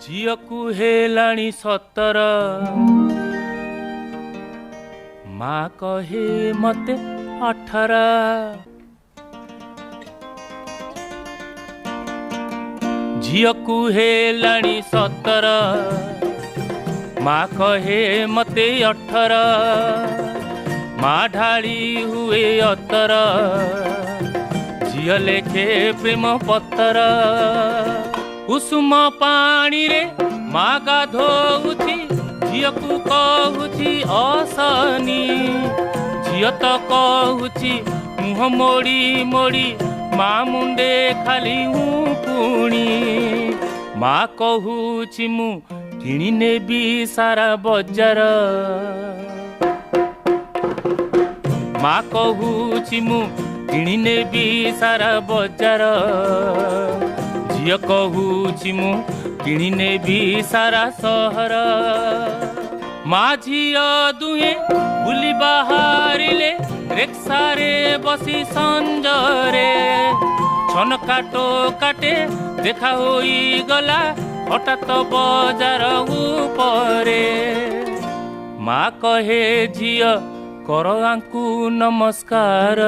झियकु हेलाणी 17 माँ कहे मते 18 झियकु हेलाणी 17 माँ कहे मते 18 माँ ढाली हुए 18 झिय लेखे प्रेम पत्तर कुसुम पानी रे माँ गाधोउछि झियकु कहूछि असनी झिय तो कहूछि मुह मोड़ी मोड़ी माँ मुंडे खाली पुणी माँ कहूछि मु किणी नेबी सारा बजार माँ कहूछि मु किणी नेबी सारा बजार झिय कहूछि मु किणी नेबी सारा सहर माँ झिय दुहे बुली बाहरिले रिक्सारे बसी संजरे छन काटो काटे देखा होई गला हठात बजार उपरे माँ कहे झिय कर आंकु नमस्कार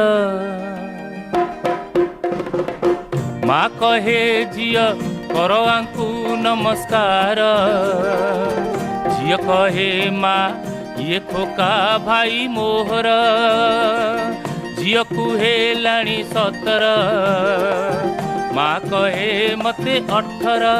माँ कहे झिय कर आंकु नमस्कार झिय कहे माँ ये खोका भाई मोहर झिय को हेलाणी 17 माँ कहे मते 18